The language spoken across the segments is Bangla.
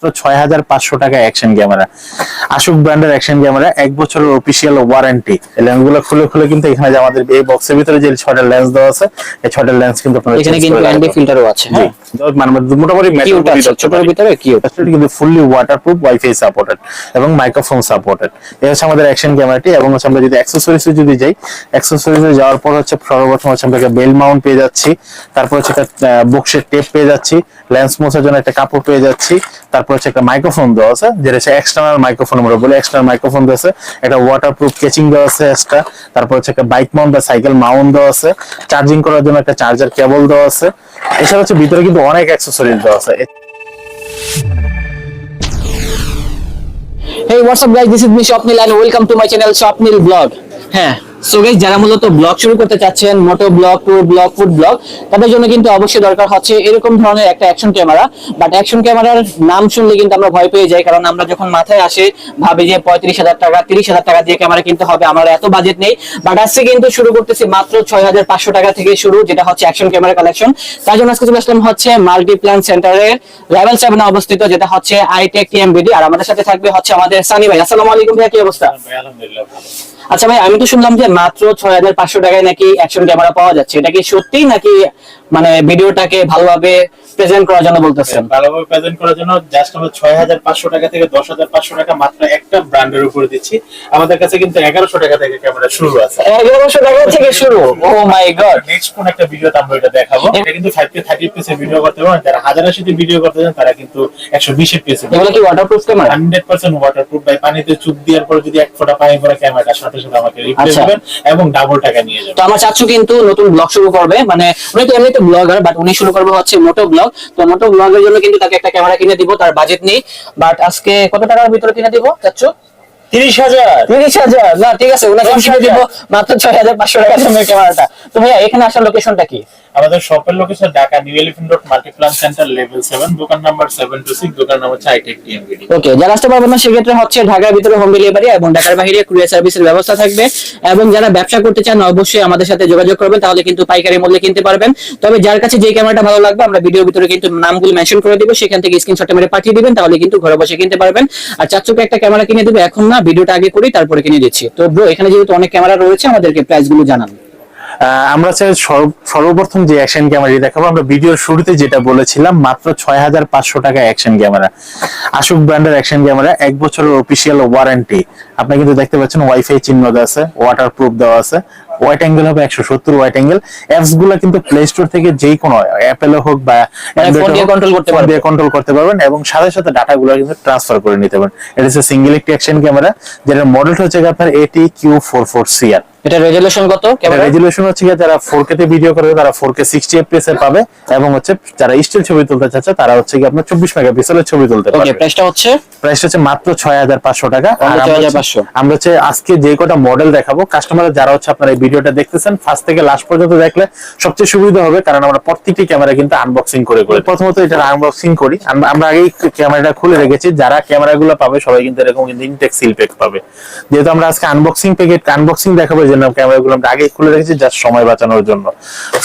মাত্র 6500 টাকা অ্যাকশন ক্যামেরা। আশুক ব্র্যান্ডের অ্যাকশন ক্যামেরা, 1 বছরের অফিসিয়াল ওয়ারেন্টি। লেন্সগুলো খুলে খুলে কিন্তু এখানে যে আমাদের এই বক্সের ভিতরে যে 6টা লেন্স দেওয়া আছে, এই 6টা লেন্স কিন্তু আপনারা এখানে কিন্তু অ্যান্টি ফিল্টারও আছে। হ্যাঁ, মানে মোটামুটি ছোটর ভিতরে কিউট, কিন্তু ফুললি ওয়াটারপ্রুফ, ওয়াইফাই সাপোর্টেড এবং মাইক্রোফোন সাপোর্টেড। এই হচ্ছে আমাদের অ্যাকশন ক্যামেরাটি। এবং হচ্ছে আমরা যদি অ্যাকসেসরিজে যদি যাই, অ্যাকসেসরিজে যাওয়ার পর হচ্ছে সর্বপ্রথম হচ্ছে আমরা বেল মাউন্ট পেয়ে যাচ্ছি, তারপর হচ্ছে একটা বক্সের টেপ পেয়ে যাচ্ছি, লেন্স মোছার জন্য একটা কাপড় পেয়ে যাচ্ছি, তারপর হচ্ছে একটা মাইক্রোফোন দেওয়া আছে, যেটা হচ্ছে এক্সটার্নাল মাইক্রোফোন আমরা বলি, এক্সটার্নাল মাইক্রোফোন দেওয়া আছে, একটা ওয়াটারপ্রুফ কেচিং দেওয়া আছে এক্সট্রা, তারপর হচ্ছে একটা বাইক মাউন্ট বা সাইকেল মাউন্ট দেওয়া আছে, চার্জিং করার জন্য একটা চার্জার কেবল দেওয়া আছে। এছাড়া হচ্ছে ভিতরে কিন্তু অনেক অ্যাকসেসরিজ দেওয়া আছে। Hey, what's up guys, this is me shopnil and welcome to my channel shopnil vlog. হ্যাঁ, সো গাইস, যারা মূলত ব্লগ শুরু করতে চাচ্ছেন, moto vlog, tour vlog, food vlog, তাদের জন্য কিন্তু অবশ্যই দরকার হচ্ছে এরকম ধরনের একটা অ্যাকশন ক্যামেরা। বাট অ্যাকশন ক্যামেরার নাম শুনলে কিন্তু আমরা ভয় পেয়ে যাই, কারণ আমরা যখন মাথায় আসে ভাবি যে 35,000 টাকা 30,000 টাকা দিয়ে ক্যামেরা কিনতে হবে, আমার এত বাজেট নেই। বাট আজকে কিন্তু শুরু করতেছি মাত্র 6500 টাকা থেকে শুরু, যেটা হচ্ছে অ্যাকশন ক্যামেরা কালেকশন। তার জন্য আজকে চলে আসলাম হচ্ছে মাল্টিপ্ল্যান সেন্টারের লেভেল 7 এ অবস্থিত, যেটা হচ্ছে আইটেক টিএমবিডি। আর আমাদের সাথে থাকবে হচ্ছে আমাদের সানি ভাই। আসসালামু আলাইকুম ভাই, কি অবস্থা? আলহামদুলিল্লাহ ভালো। আচ্ছা ভাই, আমি তো শুনলাম যে মাত্র 6500 টাকায় নাকি অ্যাকশন ক্যামেরা পাওয়া যাচ্ছে, এটা কি সত্যি নাকি মানে ভিডিওটাকে ভালোভাবে প্রেজেন্ট করার জন্য বলতেছেন? ভালোভাবে প্রেজেন্ট করার জন্য জাস্ট আমরা 6500 টাকা থেকে 10500 টাকা মাত্র একটা ব্র্যান্ডের উপরে দিচ্ছি। আমাদের কাছে কিন্তু 1100 টাকা থেকে ক্যামেরা শুরু আছে। 1100 টাকা থেকে শুরু? ও মাই গড। নেক্সট কোন একটা ভিডিওতে আমরা এটা দেখাবো। এটা কিন্তু 5 থেকে 30 পিসের ভিডিও করতে পারবেন। যারা 1080 তে ভিডিও করতে চান তারা কিন্তু 120 পিসের। এগুলো কি ওয়াটারপ্রুফ ক্যামেরা? 100% ওয়াটারপ্রুফ। ভাই, পানিতে চুপ দেওয়ার পর যদি এক ফোঁটা পানি পড়ে ক্যামেরাটার সাথে সাথে আমাকে রিপ্লেস করবেন এবং ডাবল টাকা নিয়ে যাবেন। তো আমার চাচু কিন্তু নতুন ব্লগ শুরু করবে, মানে উনি তো এমনিতে ব্লগার, বাট উনি শুরু করবে হচ্ছে মোটো ব্লগ। তো মোটো ব্লগের জন্য কিন্তু তাকে একটা ক্যামেরা কিনে দিব, তার বাজেট নেই। বাট আজকে কত টাকার ভিতরে কিনে দিব চাচু? 30,000 না, ঠিক আছে, ওনাকে কিনে দিব মাত্র 6500 টাকা দামের ক্যামেরাটা। তো ভাইয়া, এখানে আসার লোকেশনটা কি? আমাদের শপের location Dhaka new elephant road, Multiplan centre, level 7, দোকান নাম্বার 726, দোকান নাম্বার 4 টিএমবিডি। ওকে, যারা আসতে পারবেন না সেক্ষেত্রে হচ্ছে ঢাকার ভিতরে হোম ডেলিভারি এবং ঢাকার বাইরে কুরিয়ার সার্ভিসের ব্যবস্থা থাকবে। এবং যারা ব্যবসা করতে চান অবশ্যই আমাদের সাথে যোগাযোগ করবেন, তাহলে কিন্তু পাইকারি মূল্যে কিনতে পারবেন। তবে যার কাছে যে ক্যামেরাটা ভালো লাগবে আমরা ভিডিওর ভিতরে কিন্তু নামগুলো মেনশন করে দিব, সেখান থেকে স্ক্রিনশট মেরে পাঠিয়ে দিবেন, তাহলে কিন্তু ঘরে বসে কিনতে পারবেন। আর চাচুকে একটা ক্যামেরা কিনে দেব এখন না, ভিডিওটা আগে করি তারপরে কিনে দিচ্ছি। তো ব্রো, এখানে যেহেতু অনেক ক্যামেরা রয়েছে, আমাদেরকে প্রাইস গুলো জানান। আমরা চাই সর্বপ্রথম যে অ্যাকশন ক্যামেরাটি দেখাবো, আমরা ভিডিওর শুরুতে যেটা বলেছিলাম, মাত্র 6500 টাকা অ্যাকশন ক্যামেরা। আশুক ব্র্যান্ডের অ্যাকশন ক্যামেরা, 1 বছরের অফিসিয়াল ওয়ারেন্টি। আপনি কিন্তু দেখতে পাচ্ছেন ওয়াইফাই চিহ্ন দেওয়া আছে, ওয়াটারপ্রুফ দেওয়া আছে, ওয়াইড অ্যাঙ্গেল হবে 170 ওয়াইড অ্যাঙ্গেল। অ্যাপস গুলা কিন্তু প্লে স্টোর থেকে যেই কোনো অ্যাপেল হোক বা ফোন দিয়ে কন্ট্রোল করতে পারবেন এবং সাথে সাথে ডাটা গুলো কিন্তু ট্রান্সফার করে নিতে পারবেন। এটা হচ্ছে সিঙ্গেল একটি অ্যাকশন ক্যামেরা, যেটার মডেল হচ্ছে আপনার ATQ44CR। এটা রেজোলিউশন কত? ক্যামেরা রেজোলিউশন হচ্ছে যারা 4K তে ভিডিও করবে তারা 4K 60 fps এ পাবে, এবং হচ্ছে যারা স্টিল ছবি তুলতে চাচ্ছে তারা হচ্ছে কি আপনার 24 মেগাপিক্সেলের ছবি তুলতে পারবে। ওকে, প্রাইসটা হচ্ছে মাত্র 6500 টাকা। আর 6500। আমরা হচ্ছে আজকে যে কটা মডেল দেখাবো, কাস্টমার যারা হচ্ছে আপনারা এই ভিডিওটা দেখতেছেন ফার্স্ট থেকে লাস্ট পর্যন্ত দেখলে সবচেয়ে সুবিধা হবে, কারণ আমরা প্রত্যেকটি ক্যামেরা কিন্তু আনবক্সিং করে প্রথমত এটা আনবক্সিং করি। আমরা আগেই ক্যামেরাটা খুলে রেখেছি, যারা ক্যামেরাগুলো পাবে সবাই কিন্তু এরকম কিন্তু ইনটেক সিল প্যাক পাবে। যেহেতু আমরা আজকে আনবক্সিং দেখাবো, এই জন্য ক্যামেরাগুলো আমরা আগে খুলে রেখেছি জাস্ট সময় বাঁচানোর জন্য।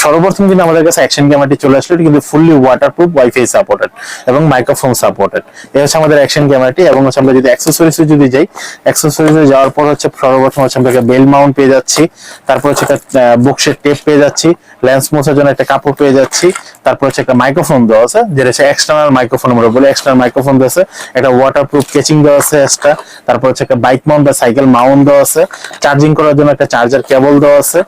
সর্বপ্রথম কিন্তু আমাদের কাছে অ্যাকশন ক্যামেরাটি চলে আসলো, এটা কিন্তু ফুললি ওয়াটারপ্রুফ, ওয়াইফাই সাপোর্টেড এবং মাইক্রোফোন সাপোর্টেড। এই হচ্ছে আমাদের অ্যাকশন ক্যামেরাটি। এবং হচ্ছে আমরা যদি অ্যাকসেসরিজে যদি যাই, অ্যাকসেসরিজে যাওয়ার পর হচ্ছে সর্বপ্রথম হচ্ছে আমরা বেল মাউন্ট পেয়ে যাচ্ছি, তারপর হচ্ছে একটা বক্সের টেপ পেয়ে যাচ্ছি, লেন্স মোছার জন্য একটা কাপড় পেয়ে যাচ্ছি, তারপর হচ্ছে একটা মাইক্রোফোন দেওয়া আছে, যেটা হচ্ছে এক্সটার্নাল মাইক্রোফোন আমরা বলি, এক্সটার্নাল মাইক্রোফোন দেওয়া আছে, একটা ওয়াটারপ্রুফ কেচিং দেওয়া আছে এক্সট্রা, তারপর হচ্ছে একটা বাইক মাউন্ট বা সাইকেল মাউন্ট দেওয়া আছে, চার্জিং করার জন্য একটা চার্জার কেবল দেওয়া আছে।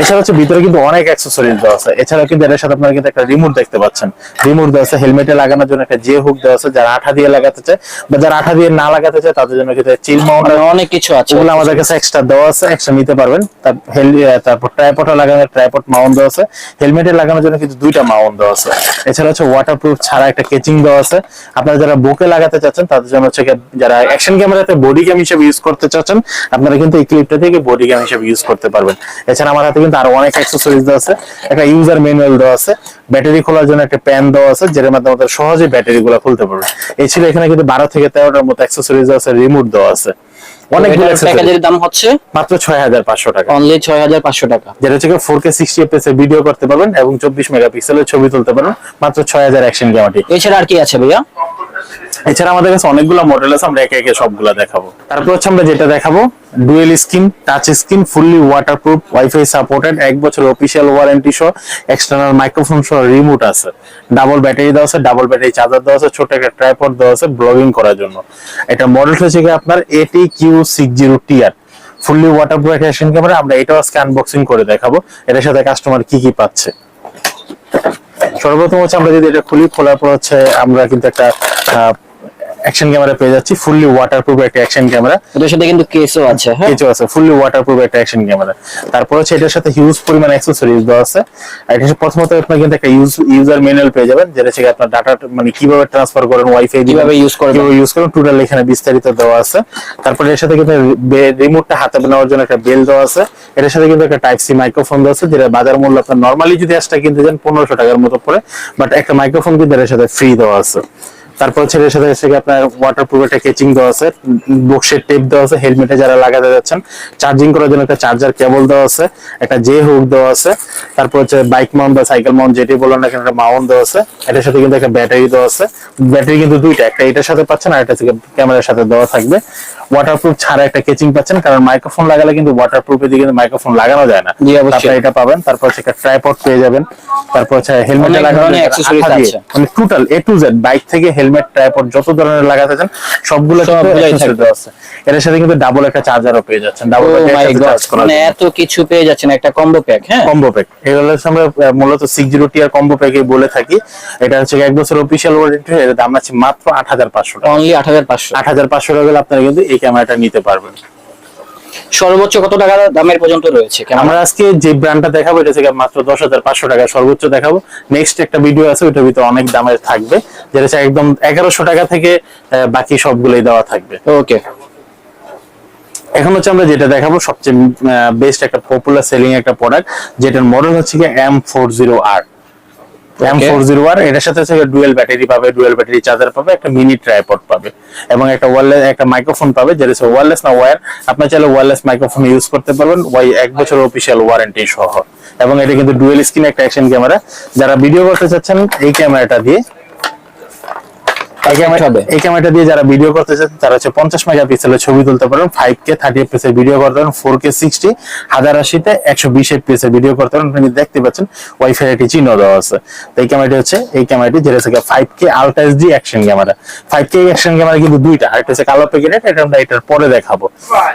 এছাড়া হচ্ছে ভিতরে কিন্তু অনেক অ্যাকসেসরিজ দেওয়া আছে। এছাড়া কিন্তু এর সাথে আপনারা কিন্তু একটা রিমোট দেখতে পাচ্ছেন, রিমোট দেওয়া আছে, হেলমেটে লাগানোর জন্য একটা জে হুক দেওয়া আছে, যারা আঠা দিয়ে লাগাতে চায় বা যারা আঠা দিয়ে না লাগাতে চায় তাদের জন্য কিন্তু চিল মাউন্ট অনেক কিছু আছে, ওগুলো আমাদের কাছে এক্সট্রা দেওয়া আছে, এক্সট্রা নিতে পারবেন। তারপর ট্রাইপড লাগানোর ট্রাইপড মাউন্ট দেওয়া আছে, হেলমেটে লাগানোর জন্য কিন্তু 2টা মাউন্ট দেওয়া আছে। এছাড়া হচ্ছে ওয়াটারপ্রুফ ছাড়া একটা কেচিং দেওয়া আছে। আপনারা যারা বুকে লাগাতে চাচ্ছেন তাদের জন্য হচ্ছে যারা অ্যাকশন ক্যামেরাতে বডি ক্যাম হিসেবে ইউজ করতে চাচ্ছেন, আপনারা কিন্তু এই ক্লিপটা থেকে বডি ক্যাম হিসেবে ইউজ করতে পারবেন। এছাড়া আমার হাতে কিন্তু আরো অনেক অ্যাকসেসরিজ দেওয়া আছে, একটা ইউজার ম্যানুয়াল দেওয়া আছে, ব্যাটারি খোলার জন্য একটা প্যান দেওয়া আছে, যেটার মাধ্যমে আপনারা সহজে ব্যাটারি গুলো খুলতে পারবেন। এই ছিল এখানে কিন্তু 12 থেকে 13টার মতো অ্যাকসেসরিজ আছে, রিমোট দেওয়া আছে। অনেকগুলো প্যাকেজের দাম হচ্ছে মাত্র 6500 টাকা, অনলি 6500 টাকা। যেটা হচ্ছে 4K 60 fps এ ভিডিও করতে পারবেন এবং 24 মেগাপিক্সেলের ছবি তুলতে পারবেন। মাত্র 6000 অ্যাকশন ক্যামেরাটি। এছাড়া আর কি আছে ভাইয়া? এছাড়া আমাদের কাছে অনেকগুলো মডেল আছে, আমরা একে একে সবগুলা দেখাবো। তারপর হচ্ছে আমরা যেটা দেখাবো dual screen touch screen, fully waterproof, wifi supported, 1 বছর অফিসিয়াল ওয়ারেন্টি সহ, এক্সটার্নাল মাইক্রোফোন সহ, রিমোট আছে, ডাবল ব্যাটারি দেওয়া আছে, ডাবল ব্যাটারি চার্জার দেওয়া আছে, ছোট একটা ট্রাইপড দেওয়া আছে ব্লগিং করার জন্য। এটা মডেল হচ্ছে কি আপনার ATQ60TR, fully waterproof action camera. আমরা এটাও আজকে আনবক্সিং করে দেখাবো এটার সাথে কাস্টমার কি কি পাচ্ছে। সর্বপ্রথম হচ্ছে আমরা যদি এটা খুলি, খোলার পর হচ্ছে আমরা কিন্তু একটা অ্যাকশন ক্যামেরা পেয়ে যাচ্ছি, ফুললি ওয়াটারপ্রুফ একটা অ্যাকশন ক্যামেরা। এটার সাথে কিন্তু কেসও আছে, হ্যাঁ কেসও আছে, ফুললি ওয়াটারপ্রুফ একটা অ্যাকশন ক্যামেরা। তারপর হচ্ছে এটার সাথে হিউজ পরিমাণ অ্যাকসেসরিজ দেওয়া আছে। আর এটা প্রথমত আপনি কিন্তু একটা ইউজার ম্যানুয়াল পেয়ে যাবেন, যেটা থেকে আপনার ডাটা মানে কিভাবে ট্রান্সফার করেন, ওয়াইফাই কিভাবে ইউজ করেন টোটাল এখানে বিস্তারিত দেওয়া আছে। তারপর এর সাথে কিন্তু রিমোটটা হাতে নেওয়ার জন্য একটা বেল দেওয়া আছে। এটার সাথে কিন্তু একটা টাইপ সি মাইক্রোফোন দেওয়া আছে, যেটা বাজার মূল্য আপনার নরমালি যদি এক্সট্রা কিনতে যান 1500 টাকার মতো পড়ে, বাট একটা মাইক্রোফোন কিন্তু এর সাথে ফ্রি দেওয়া আছে। তারপর হচ্ছে এর সাথে আপনার ওয়াটারপ্রুফ একটা কেচিং দেওয়া আছে, বক্সের টেপ দেওয়া আছে, হেলমেটে যারা লাগাতে যাচ্ছেন চার্জিং করার জন্য একটা চার্জার কেবল দেওয়া আছে, একটা জে হুক দেওয়া আছে। তারপর হচ্ছে বাইক মাউন্ট বা সাইকেল মাউন্ট যেটি বলেন না, একটা মাউন্ট দেওয়া আছে। এটার সাথে কিন্তু একটা ব্যাটারি দেওয়া আছে, ব্যাটারি কিন্তু দুইটা, একটা এটার সাথে পাচ্ছেন আর একটা থেকে ক্যামেরার সাথে দেওয়া থাকবে। ওয়াটারপ্রুফ ছাড়া একটা কেচিং পাচ্ছেন, কারণ মাইক্রোফোন লাগালে কিন্তু ওয়াটারপ্রুফে দিয়ে কিন্তু মাইক্রোফোন লাগানো যায় না, আপনারা এটা পাবেন। তারপর হচ্ছে একটা ট্রাইপড পেয়ে যাবেন। তারপর হচ্ছে হেলমেটে লাগানো মানে total A to Z bike থেকে হেলমেট, ট্রাইপড যত ধরনের লাগাতে চান সবগুলো দেওয়া আছে। এর সাথে কিন্তু ডাবল একটা চার্জারও পেয়ে যাচ্ছেন, ডাবল মানে এত কিছু পেয়ে যাচ্ছেন একটা কম্বো প্যাক। হ্যাঁ, কম্বো প্যাক এগুলো আমরা মূলত 60TR কম্বো প্যাকে বলে থাকি। এটা হচ্ছে 1 বছর অফিশিয়াল ওয়ারেন্টি, এর দাম আছে মাত্র 8500 টাকা, অনলি 8500 টাকা হলে আপনারা কিন্তু এই ক্যামেরাটা নিতে পারবেন। সর্বোচ্চ কত টাকা দামের পর্যন্ত রয়েছে? আমরা আজকে যে ব্র্যান্ডটা দেখাবো এটা থেকে মাত্র 10500 টাকা সর্বোচ্চ দেখাবো। নেক্সট একটা ভিডিও আছে, ওইটার ভিতরে অনেক দামের থাকবে, যেটা হচ্ছে একদম 1100 টাকা থেকে বাকি সবগুলোই দেওয়া থাকবে। ওকে, এখন হচ্ছে আমরা যেটা দেখাবো সবচেয়ে বেস্ট একটা পপুলার সেলিং একটা প্রোডাক্ট, যেটার মডেল হচ্ছে কি M40R। M40R এটার সাথে হচ্ছে ডুয়েল ব্যাটারি পাবে, ডুয়েল ব্যাটারি চার্জার পাবে, একটা মিনি ট্রাইপড পাবে এবং একটা ওয়্যারলেস একটা মাইক্রোফোন পাবে, যেটা হচ্ছে ওয়্যারলেস না ওয়্যার, আপনি চাইলে ওয়্যারলেস মাইক্রোফোন ইউজ করতে পারবেন 1 বছর অফিশিয়াল ওয়ারেন্টি সহ। এবং এটা কিন্তু ডুয়েল স্ক্রিন একটা অ্যাকশন ক্যামেরা। যারা ভিডিও করতে চাচ্ছেন এই ক্যামেরাটা দিয়ে, এই ক্যামেরাটা দিয়ে যারা ভিডিও করতে চান তারা হচ্ছে 50 মেগাপিক্সেলের ছবি তুলতে পারেন, 5K 30 fps এর ভিডিও করতে পারেন, 4K 60 1080 তে 120 fps এর ভিডিও করতে পারেন। আপনি দেখতে পাচ্ছেন ওয়াইফাই এর চিহ্ন দেওয়া আছে। তো এই ক্যামেরাটি হচ্ছে যেটা হচ্ছে 5K ultra HD action camera. 5K action camera কিন্তু দুইটা, একটা হচ্ছে কালো প্যাকেট, এটা আমরা এটার পরে দেখাবো,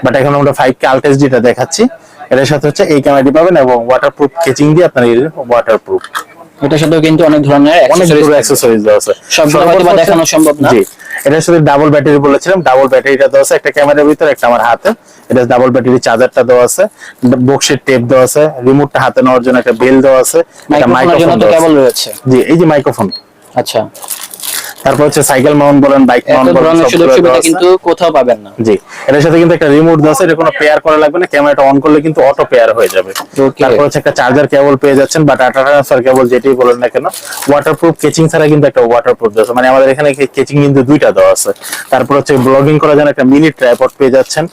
বাট এখন আমরা 5K আলট্রা এইচডি টা দেখাচ্ছি। এর সাথে হচ্ছে এই ক্যামেরাটি পাবেন এবং ওয়াটারপ্রুফ কেচিং দিয়ে আপনার ওয়াটারপ্রুফ। এটার সাথে কিন্তু অনেক ধরনের অ্যাকসেসরিজ দেওয়া আছে, সবগুলো হয়তো দেখানো সম্ভব না। জি, এটার সাথে ডাবল ব্যাটারি বলেছিলাম, ডাবল ব্যাটারিটা দেওয়া আছে একটা ক্যামেরার ভিতরে, একটা আমার হাতে। এটা ডাবল ব্যাটারি চার্জারটা দেওয়া আছে, বক্সের টেপ দেওয়া আছে, রিমোটটা হাতে নেওয়ার জন্য একটা বেল দেওয়া আছে, একটা মাইক্রোফোন কেবল রয়েছে। জি, এই যে মাইক্রোফোন। আচ্ছা, তারপর হচ্ছে সাইকেল মাউন্ট বলেন, বাইক মাউন্ট বলেন, সুযোগ সুবিধা কিন্তু কোথাও পাবেন না। জি, এর সাথে কিন্তু একটা রিমোট দেওয়া আছে, এটা কোনো পেয়ার করা লাগবে না, ক্যামেরাটা অন করলে কিন্তু অটো পেয়ার হয়ে যাবে। তারপর হচ্ছে একটা চার্জার কেবল পেয়ে যাচ্ছেন বা ডাটা ট্রান্সফার কেবল যেটাই বলেন না কেন। ওয়াটারপ্রুফ কেচিং ছাড়া কিন্তু একটা ওয়াটারপ্রুফ দেওয়া আছে, মানে আমাদের এখানে কেচিং কিন্তু দুইটা দেওয়া আছে। তারপর হচ্ছে ব্লগিং করার জন্য একটা মিনি ট্রাইপড পেয়ে যাচ্ছেন।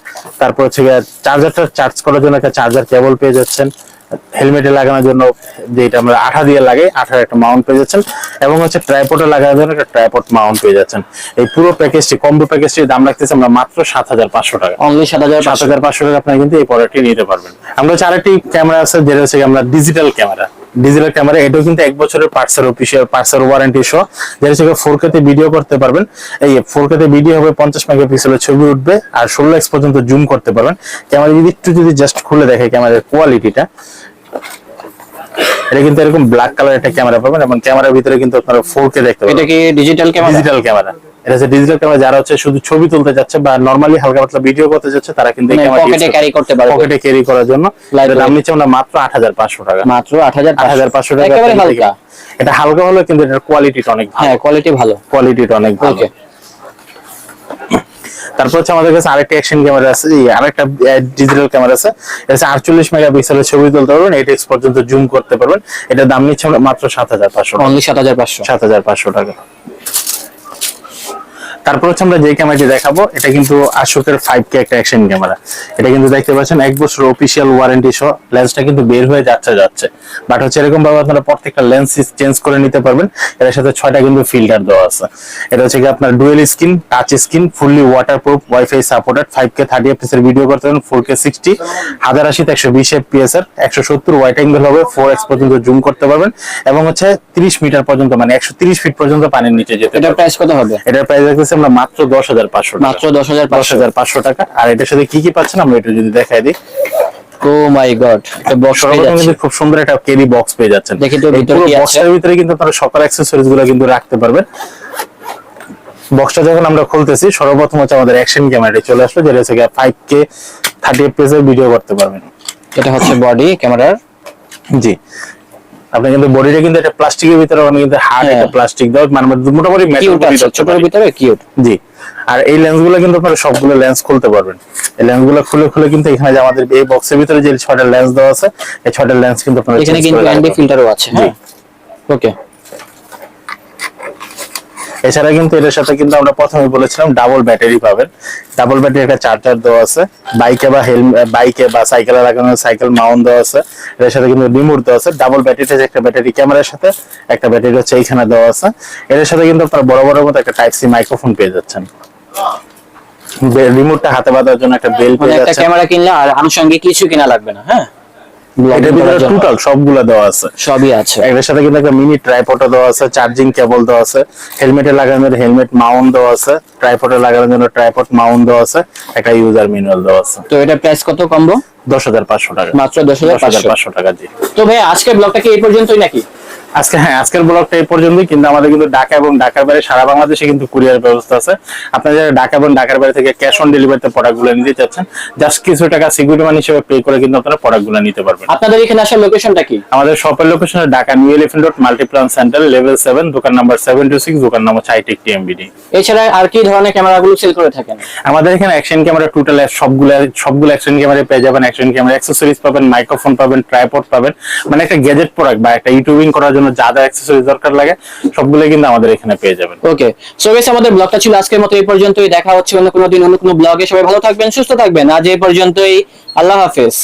তারপর হচ্ছে চার্জারটা চার্জ করার জন্য একটা চার্জার কেবল পেয়ে যাচ্ছেন। হেলমেটে লাগানোর জন্য যেটা আমরা আঠা দিয়ে লাগাই, আঠার একটা মাউন্ট পেয়ে যাচ্ছেন এবং হচ্ছে ট্রাইপডে লাগানোর জন্য একটা ট্রাইপড মাউন্ট পেয়ে যাচ্ছেন। এই পুরো প্যাকেজটি কম্বো প্যাকেজটির দাম রাখতেছি আমরা মাত্র 7500 টাকা, অনলি 7500 টাকা আপনারা কিন্তু এই প্রোডাক্টটি নিতে পারবেন। আমরা হচ্ছে আরেকটি ক্যামেরা আছে, যেটা হচ্ছে আমরা ডিজিটাল ক্যামেরা। এটাও কিন্তু 1 বছরের পার্টসের ওয়ারেন্টি সহ, যেটা হচ্ছে 4K তে ভিডিও করতে পারবেন। এই 4K তে ভিডিও হবে, 50 মেগাপিক্সেলের ছবি উঠবে আর 16x পর্যন্ত জুম করতে পারবেন। ক্যামেরা যদি জাস্ট খুলে দেখে ক্যামেরার কোয়ালিটিটা, এটা কিন্তু এরকম ব্ল্যাক কালার একটা ক্যামেরা পাবেন এবং ক্যামেরার ভিতরে কিন্তু আপনারা 4K দেখতে পাবেন। এটা কি ডিজিটাল ক্যামেরা? এটা হচ্ছে ডিজিটাল ক্যামেরা। যারা হচ্ছে শুধু ছবি তুলতে যাচ্ছে বা নরমালি হালকা পাতলা ভিডিও করতে যাচ্ছে তারা কিন্তু এই ক্যামেরা পকেটে ক্যারি করতে পারবে, পকেটে ক্যারি করার জন্য। এর দাম নিচ্ছে আমরা মাত্র 8500 টাকা, মাত্র 8500 টাকা। একেবারে হালকা, এটা হালকা হলো কিন্তু এটার কোয়ালিটিটা অনেক ভালো। হ্যাঁ, কোয়ালিটিটা অনেক ভালো। তারপর হচ্ছে আমাদের কাছে আরেকটা অ্যাকশন ক্যামেরা আছে, আরেকটা ডিজিটাল ক্যামেরা আছে। এটা 48 মেগাপিক্সেলের ছবি তুলতে পারবেন, 8x পর্যন্ত জুম করতে পারবেন। এটার দাম নিচ্ছে আমরা মাত্র 7500, অনলি 7500 টাকা। তারপর হচ্ছে আমরা যে ক্যামেরাটি দেখাবো এটা কিন্তু আশোকের 5K একটা অ্যাকশন ক্যামেরা। এটা কিন্তু দেখতে পাচ্ছেন 1 বছর অফিসিয়াল ওয়ারেন্টি সহ। লেন্সটা কিন্তু বের হয়ে যাচ্ছে, বাট হচ্ছে এরকম ভাবে আপনারা প্রত্যেকটা লেন্স চেঞ্জ করে নিতে পারবেন। এর সাথে 6টা কিন্তু ফিল্টার দেওয়া আছে। এটা হচ্ছে কি আপনার dual screen, touch screen, fully waterproof, wifi supported, 5K 30 fps এর ভিডিও করতে পারবেন, 4K 60, 1080 120 fps এর, 170 ওয়াইড অ্যাঙ্গেল হবে, 4x পর্যন্ত জুম করতে পারবেন এবং হচ্ছে 30 মিটার পর্যন্ত মানে 130 ফিট পর্যন্ত পানির নিচে যেতে। এটার প্রাইস কত হবে? এটার প্রাইস রাখতেছি আমরা মাত্র 10,500 টাকা। মাত্র 10,500 টাকা। আর এটার সাথে কি কি পাচ্ছেন আমরা এটা যদি দেখাই দিই। ও মাই গড, এটা বক্স পেয়ে যাচ্ছে। খুব সুন্দর একটা ক্যারি বক্স পেয়ে যাচ্ছেন। দেখি তো ভিতরে কি আছে। বক্সের ভিতরে কিন্তু আপনারা সকল অ্যাকসেসরিজ গুলো কিন্তু রাখতে পারবেন। বক্সটা যখন আমরা খুলতেছি সর্বপ্রথম হচ্ছে আমাদের অ্যাকশন ক্যামেরাটি চলে আসলো, যেটা হচ্ছে 5K 30 fps এর ভিডিও করতে পারবেন। এটা হচ্ছে বডি ক্যামেরার। জি, আপনি কিন্তু বডিটা কিন্তু এটা প্লাস্টিকের ভিতরে অনেক কিন্তু হার্ড একটা প্লাস্টিক দাও, মানে মোটামুটি মেটাল ছোটর ভিতরে কিউট। জি, আর এই লেন্সগুলো কিন্তু আপনারা সবগুলো লেন্স খুলতে পারবেন। এই লেন্সগুলো খুলে কিন্তু এখানে যে আমাদের এই বক্সের ভিতরে যে 6টা লেন্স দেওয়া আছে, এই 6টা লেন্স কিন্তু আপনারা এখানে কিন্তু অ্যান্টি ফিল্টারও আছে। হ্যাঁ, ওকে। এছাড়া কিন্তু এর সাথে কিন্তু আমরা প্রথমে বলেছিলাম ডাবল ব্যাটারি পাবেন। ডাবল ব্যাটারি একটা চার্জার দেওয়া আছে, বাইকে বা সাইকেলে লাগানো সাইকেল মাউন্ট দেওয়া আছে। এর সাথে কিন্তু রিমোট দেওয়া আছে। ডাবল ব্যাটারিতে একটা ব্যাটারি ক্যামেরার সাথে, একটা ব্যাটারি হচ্ছে এইখানে দেওয়া আছে। এর সাথে কিন্তু আপনারা বড় মতো একটা টাইপ সি মাইক্রোফোন পেয়ে যাচ্ছেন। রিমোটটা হাতে বাঁধার জন্য একটা বেল পেয়ে যাচ্ছেন। একটা ক্যামেরা কিনলে আর আনুষঙ্গিক কিছু কিনা লাগবে না। হ্যাঁ, এটার ভিতরে টোটাল সবগুলা দেওয়া আছে, সবই আছে। এর সাথে কিন্তু একটা মিনি ট্রাইপডও দেওয়া আছে, চার্জিং কেবল দেওয়া আছে, হেলমেটে লাগানোর হেলমেট মাউন্ট দেওয়া আছে, ট্রাইপডে লাগানোর জন্য ট্রাইপড মাউন্ট দেওয়া আছে, একটা ইউজার ম্যানুয়াল দেওয়া আছে। তো এটা প্রাইস কত কম্বো? 10,500 টাকা। মাত্র 10,500 টাকা। জি, তো ভাই আজকের ব্লগটা কি এই পর্যন্তই নাকি? আজকের ব্লগটা এই পর্যন্তই, কিন্তু আমাদের কিন্তু ঢাকা এবং ঢাকার বাইরে সারা বাংলাদেশে কিন্তু কুরিয়ার ব্যবস্থা আছে। আপনারা যারা ঢাকা এবং ঢাকার বাইরে থেকে ক্যাশ অন ডেলিভারিতে প্রোডাক্টগুলো নিতে চাচ্ছেন, জাস্ট কিছু টাকা সিকিউরিটি মানি হিসেবে পে করে কিন্তু আপনারা প্রোডাক্টগুলো নিতে পারবেন। আপনাদের এখানে আসার লোকেশনটা কি? আমাদের শপের location Dhaka new elephant road, Multiplan centre, level 7, দোকান নাম্বার 726, দোকান নাম্বার হাইটেক টিএমবিডি। এছাড়া আর কি ধরনের ক্যামেরাগুলো সেল করে থাকেন? আমাদের এখানে অ্যাকশন ক্যামেরা টোটাল সবগুলো অ্যাকশন ক্যামেরা পেয়ে যাবেন। অ্যাকশন ক্যামেরা অ্যাকসেসরিজ পাবেন, মাইক্রোফোন পাবেন, ট্রাইপড পাবেন, মানে একটা গ্যাজেট প্রোডাক্ট বা একটা ইউটিউবিং করার জন্য যা যা অ্যাকসেসরিজ দরকার লাগে সবগুলো কিন্তু আমাদের এখানে পেয়ে যাবেন। ওকে, সো গাইস আমাদের ব্লগটা ছিল আজকের মতো এই পর্যন্তই। দেখা হচ্ছে অন্য কোনো দিন অন্য কোনো ব্লগে। সবাই ভালো থাকবেন, সুস্থ থাকবেন। আজ এই পর্যন্তই, আল্লাহ হাফেজ।